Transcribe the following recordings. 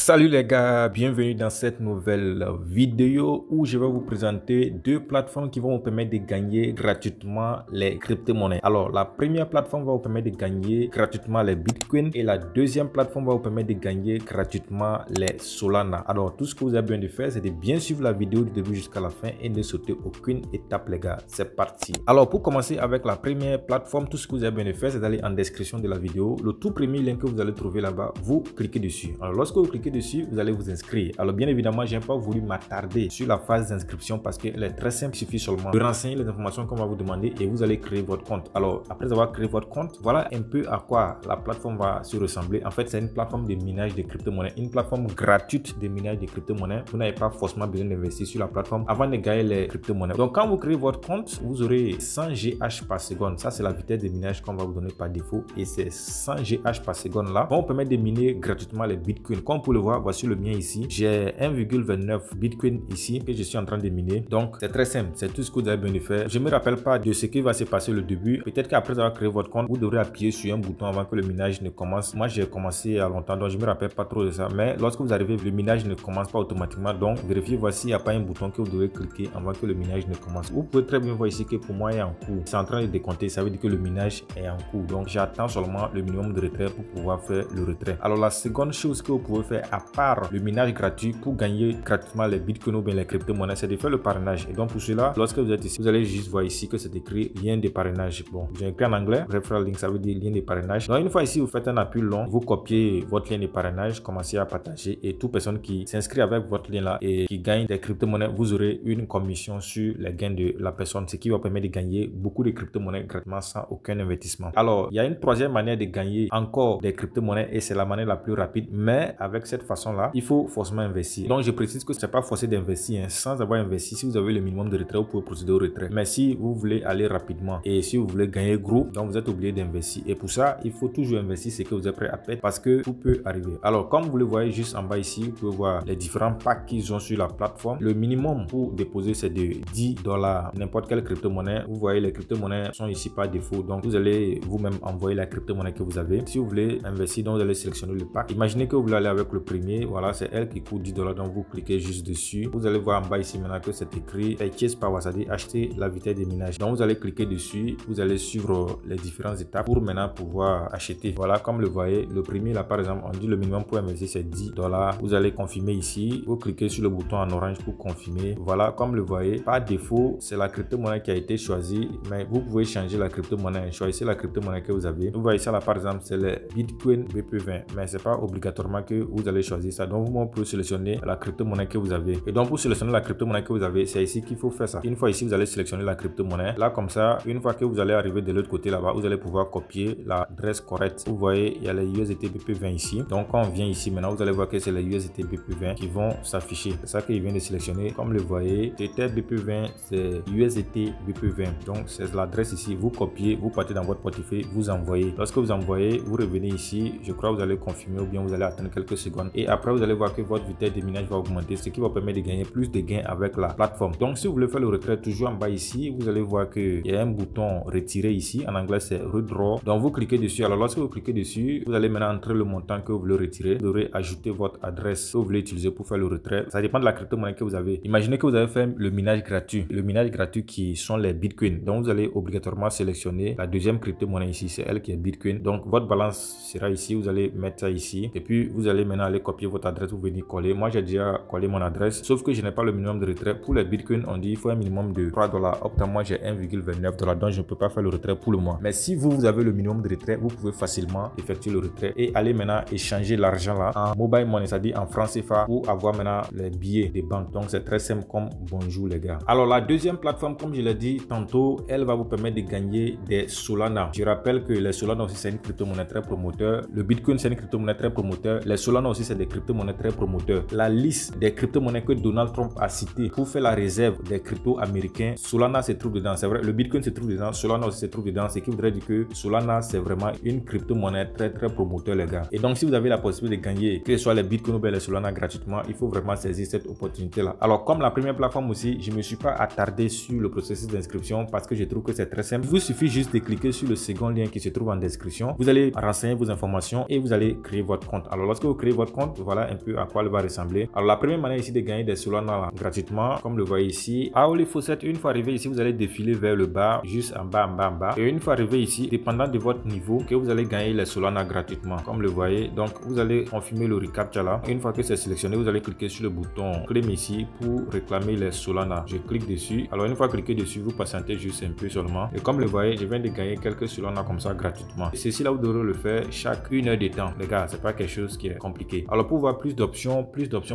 Salut les gars, bienvenue dans cette nouvelle vidéo où je vais vous présenter deux plateformes qui vont vous permettre de gagner gratuitement les crypto-monnaies. Alors la première plateforme va vous permettre de gagner gratuitement les bitcoins et la deuxième plateforme va vous permettre de gagner gratuitement les Solana. Alors tout ce que vous avez besoin de faire, c'est de bien suivre la vidéo du début jusqu'à la fin et ne sauter aucune étape les gars. C'est parti. Alors pour commencer avec la première plateforme, tout ce que vous avez besoin de faire, c'est d'aller en description de la vidéo. Le tout premier lien que vous allez trouver là-bas, vous cliquez dessus. Alors lorsque vous cliquez dessus, vous allez vous inscrire. Alors bien évidemment, je n'ai pas voulu m'attarder sur la phase d'inscription parce qu'elle est très simple. Il suffit seulement de renseigner les informations qu'on va vous demander et vous allez créer votre compte. Alors après avoir créé votre compte, voilà un peu à quoi la plateforme va se ressembler. En fait, c'est une plateforme de minage de crypto-monnaies, une plateforme gratuite de minage de crypto-monnaies. Vous n'avez pas forcément besoin d'investir sur la plateforme avant de gagner les crypto-monnaies. Donc quand vous créez votre compte, vous aurez 100 GH par seconde. Ça, c'est la vitesse de minage qu'on va vous donner par défaut et ces 100 GH par seconde là vont vous permettre de miner gratuitement les bitcoins. Comme vous pouvez le voir, voici le mien ici. J'ai 1,29 bitcoin ici que je suis en train de miner. Donc c'est très simple, c'est tout ce que vous avez besoin de faire. Je ne me rappelle pas de ce qui va se passer au début. Peut-être qu'après avoir créé votre compte, vous devrez appuyer sur un bouton avant que le minage ne commence. Moi j'ai commencé il y a longtemps, donc je ne me rappelle pas trop de ça. Mais lorsque vous arrivez, le minage ne commence pas automatiquement. Donc vérifiez, voici, il n'y a pas un bouton que vous devez cliquer avant que le minage ne commence. Vous pouvez très bien voir ici que pour moi il est en cours. C'est en train de décompter, ça veut dire que le minage est en cours. Donc j'attends seulement le minimum de retrait pour pouvoir faire le retrait. Alors la seconde chose que vous pouvez faire à part le minage gratuit pour gagner gratuitement les bitcoins ou bien les crypto-monnaies, c'est de faire le parrainage. Et donc pour cela, lorsque vous êtes ici, vous allez juste voir ici que c'est écrit lien de parrainage. Bon, j'ai écrit en anglais, referral link, ça veut dire lien de parrainage. Donc une fois ici, vous faites un appui long, vous copiez votre lien de parrainage, commencez à partager et toute personne qui s'inscrit avec votre lien là et qui gagne des crypto-monnaies, vous aurez une commission sur les gains de la personne, ce qui va permettre de gagner beaucoup de crypto-monnaies gratuitement sans aucun investissement. Alors, il y a une troisième manière de gagner encore des crypto-monnaies et c'est la manière la plus rapide, mais avec cette façon-là, il faut forcément investir. Donc, je précise que c'est pas forcé d'investir. Sans avoir investi, si vous avez le minimum de retrait, vous pouvez procéder au retrait. Mais si vous voulez aller rapidement et si vous voulez gagner gros, donc vous êtes obligé d'investir. Et pour ça, il faut toujours investir ce que vous êtes prêt à perdre parce que tout peut arriver. Alors, comme vous le voyez juste en bas ici, vous pouvez voir les différents packs qu'ils ont sur la plateforme. Le minimum pour déposer, c'est de $10. N'importe quelle crypto-monnaie. Vous voyez, les crypto-monnaies sont ici par défaut. Donc, vous allez vous-même envoyer la crypto-monnaie que vous avez. Si vous voulez investir, donc vous allez sélectionner le pack. Imaginez que vous voulez aller avec le premier. Voilà, c'est elle qui coûte $10. Donc, vous cliquez juste dessus. Vous allez voir en bas ici maintenant que c'est écrit Purchase Power, c'est-à-dire acheter la vitesse de minage. Donc, vous allez cliquer dessus. Vous allez suivre les différentes étapes pour maintenant pouvoir acheter. Voilà, comme le voyez, le premier là, par exemple, on dit le minimum pour investir, c'est $10. Vous allez confirmer ici. Vous cliquez sur le bouton en orange pour confirmer. Voilà, comme le voyez, par défaut, c'est la crypto-monnaie qui a été choisie, mais vous pouvez changer la crypto-monnaie. Choisissez la crypto-monnaie que vous avez. Vous voyez ça là, par exemple, c'est le Bitcoin BP20, mais c'est pas obligatoirement que vous allez choisir ça. Donc, vous pouvez sélectionner la crypto-monnaie que vous avez. Et donc, pour sélectionner la crypto-monnaie que vous avez, c'est ici qu'il faut faire ça. Une fois ici, vous allez sélectionner la crypto-monnaie. Là, comme ça, une fois que vous allez arriver de l'autre côté là-bas, vous allez pouvoir copier l'adresse correcte. Vous voyez, il y a les USDT BP20 ici. Donc, quand on vient ici, maintenant, vous allez voir que c'est les USDT BP20 qui vont s'afficher. C'est ça qu'il vient de sélectionner. Comme le voyez, Tether BP20, c'est USDT BP20. Donc, c'est l'adresse ici. Vous copiez, vous partez dans votre portefeuille, vous envoyez. Lorsque vous envoyez, vous revenez ici. Je crois que vous allez confirmer ou bien vous allez attendre quelques secondes. Et après, vous allez voir que votre vitesse de minage va augmenter, ce qui va permettre de gagner plus de gains avec la plateforme. Donc, si vous voulez faire le retrait, toujours en bas ici, vous allez voir qu'il y a un bouton retirer ici. En anglais, c'est redraw. Donc, vous cliquez dessus. Alors, lorsque vous cliquez dessus, vous allez maintenant entrer le montant que vous voulez retirer. Vous devrez ajouter votre adresse que vous voulez utiliser pour faire le retrait. Ça dépend de la crypto-monnaie que vous avez. Imaginez que vous avez fait le minage gratuit. Le minage gratuit qui sont les bitcoins. Donc, vous allez obligatoirement sélectionner la deuxième crypto-monnaie ici. C'est elle qui est bitcoin. Donc, votre balance sera ici. Vous allez mettre ça ici. Et puis, vous allez maintenant aller copier votre adresse. Vous venez coller. Moi, j'ai déjà collé mon adresse. Sauf que je n'ai pas le minimum de retrait. Pour les bitcoins, on dit il faut un minimum de $3. Optant, moi, j'ai 1,29 $. Donc, je ne peux pas faire le retrait pour le mois. Mais si vous avez le minimum de retrait, vous pouvez facilement effectuer le retrait et aller maintenant échanger l'argent là en mobile money, c'est-à-dire en francs CFA pour avoir maintenant les billets des banques. Donc, c'est très simple comme bonjour les gars. Alors, la deuxième plateforme, comme je l'ai dit tantôt, elle va vous permettre de gagner des Solana. Je rappelle que les Solana aussi, c'est une crypto-monnaie très promoteur. Le Bitcoin, c'est une crypto-monnaie très promoteur. Les Solana aussi, c'est des crypto-monnaies très promoteurs. La liste des crypto-monnaies que Donald Trump a cité pour faire la réserve des cryptos américains, Solana se trouve dedans. C'est vrai, le Bitcoin se trouve dedans, Solana aussi se trouve dedans. Ce qui voudrait dire que Solana, c'est vraiment une crypto-monnaie très promoteur les gars. Et donc, si vous avez la possibilité de gagner, que ce soit les Bitcoin ou les Solana gratuitement, il faut vraiment saisir cette opportunité là. Alors, comme la première plateforme aussi, je ne me suis pas attardé sur le processus d'inscription parce que je trouve que c'est très simple. Il vous suffit juste de cliquer sur le second lien qui se trouve en description. Vous allez renseigner vos informations et vous allez créer votre compte. Alors, lorsque vous créez votre compte, voilà un peu à quoi elle va ressembler. Alors la première manière ici de gagner des Solana gratuitement, comme le voyez ici, à Holy Faucet, une fois arrivé ici, vous allez défiler vers le bas, juste en bas, en bas, en bas. Et une fois arrivé ici, dépendant de votre niveau, que vous allez gagner les Solana gratuitement, comme le voyez. Donc vous allez confirmer le reCAPTCHA là. Une fois que c'est sélectionné, vous allez cliquer sur le bouton claim ici pour réclamer les Solana. Je clique dessus. Alors une fois cliqué dessus, vous patientez juste un peu seulement. Et comme le voyez, je viens de gagner quelques Solana comme ça gratuitement. Et ceci là, vous devrez le faire chaque 1 heure de temps. Les gars, c'est pas quelque chose qui est compliqué. Alors pour voir plus d'options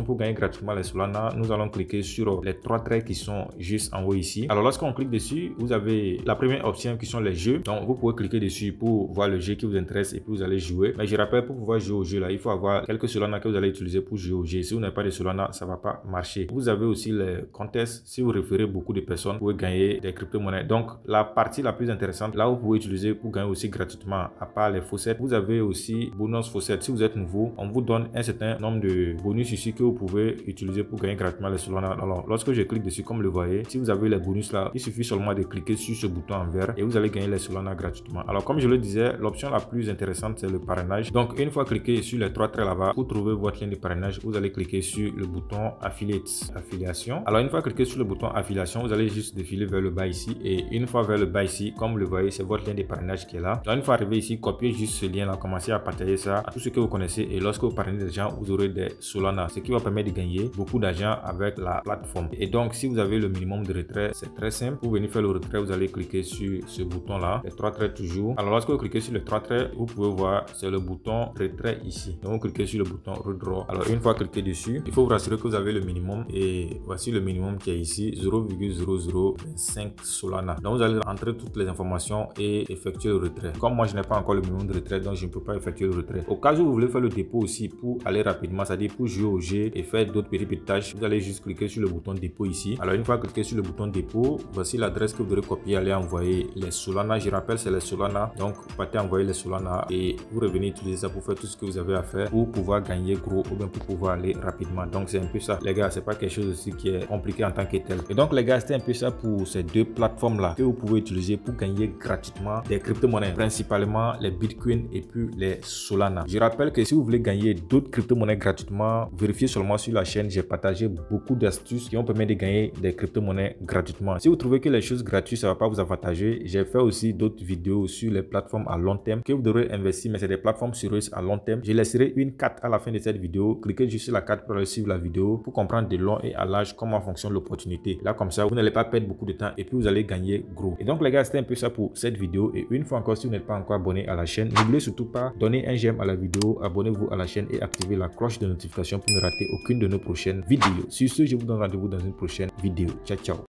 pour gagner gratuitement les Solana, nous allons cliquer sur les 3 traits qui sont juste en haut ici. Alors lorsqu'on clique dessus, vous avez la première option qui sont les jeux. Donc vous pouvez cliquer dessus pour voir le jeu qui vous intéresse et puis vous allez jouer. Mais je rappelle, pour pouvoir jouer au jeu là, il faut avoir quelques Solana que vous allez utiliser pour jouer au jeu. Si vous n'avez pas de Solana, ça va pas marcher. Vous avez aussi les contests. Si vous référez beaucoup de personnes, vous pouvez gagner des crypto-monnaies. Donc la partie la plus intéressante, là où vous pouvez utiliser pour gagner aussi gratuitement, à part les faucets, vous avez aussi bonus faucet. Si vous êtes nouveau, on vous donne un certain nombre de bonus ici que vous pouvez utiliser pour gagner gratuitement les Solana. Alors lorsque je clique dessus, comme le voyez, si vous avez les bonus là, il suffit seulement de cliquer sur ce bouton en vert et vous allez gagner les Solana gratuitement. Alors comme je le disais, l'option la plus intéressante c'est le parrainage. Donc une fois cliqué sur les 3 traits là-bas, pour trouver votre lien de parrainage, vous allez cliquer sur le bouton affiliation. Alors une fois cliqué sur le bouton affiliation, vous allez juste défiler vers le bas ici et une fois vers le bas ici, comme le voyez, c'est votre lien de parrainage qui est là. Donc une fois arrivé ici, copiez juste ce lien là, commencez à partager ça à tous ceux que vous connaissez et lorsque vous parrainez des gens, vous aurez des Solana, ce qui va permettre de gagner beaucoup d'argent avec la plateforme. Et donc si vous avez le minimum de retrait, c'est très simple. Pour venir faire le retrait, vous allez cliquer sur ce bouton là, les 3 traits toujours. Alors lorsque vous cliquez sur les 3 traits, vous pouvez voir c'est le bouton retrait ici. Donc vous cliquez sur le bouton redraw. Alors une fois cliqué dessus, il faut vous rassurer que vous avez le minimum et voici le minimum qui est ici, 0,0025 Solana. Donc vous allez entrer toutes les informations et effectuer le retrait. Comme moi je n'ai pas encore le minimum de retrait, donc je ne peux pas effectuer le retrait. Au cas où vous voulez faire le dépôt aussi pour aller rapidement, c'est-à-dire pour jouer au jeu et faire d'autres petites tâches, vous allez juste cliquer sur le bouton dépôt ici. Alors une fois cliqué sur le bouton dépôt, voici l'adresse que vous devez copier, aller envoyer les Solana. Je rappelle, c'est les Solana. Donc vous partez envoyer les Solana et vous revenez utiliser ça pour faire tout ce que vous avez à faire pour pouvoir gagner gros ou bien pour pouvoir aller rapidement. Donc c'est un peu ça les gars, c'est pas quelque chose aussi qui est compliqué en tant que tel. Et donc les gars, c'était un peu ça pour ces 2 plateformes là que vous pouvez utiliser pour gagner gratuitement des crypto-monnaies, principalement les Bitcoin et puis les Solana. Je rappelle que si vous voulez gagner d'autres crypto-monnaies gratuitement, vérifiez seulement sur la chaîne, j'ai partagé beaucoup d'astuces qui vont permettre de gagner des crypto-monnaies gratuitement. Si vous trouvez que les choses gratuites ça va pas vous avantager, j'ai fait aussi d'autres vidéos sur les plateformes à long terme que vous devrez investir, mais c'est des plateformes sérieuses à long terme. Je laisserai une carte à la fin de cette vidéo. Cliquez juste sur la carte pour aller suivre la vidéo pour comprendre de long et à large comment fonctionne l'opportunité. Là comme ça, vous n'allez pas perdre beaucoup de temps et puis vous allez gagner gros. Et donc les gars, c'était un peu ça pour cette vidéo. Et une fois encore, si vous n'êtes pas encore abonné à la chaîne, n'oubliez surtout pas donner un j'aime à la vidéo, abonnez-vous à la chaîne et activez la cloche de notification pour ne rater aucune de nos prochaines vidéos. Sur ce, je vous donne rendez-vous dans une prochaine vidéo. Ciao ciao.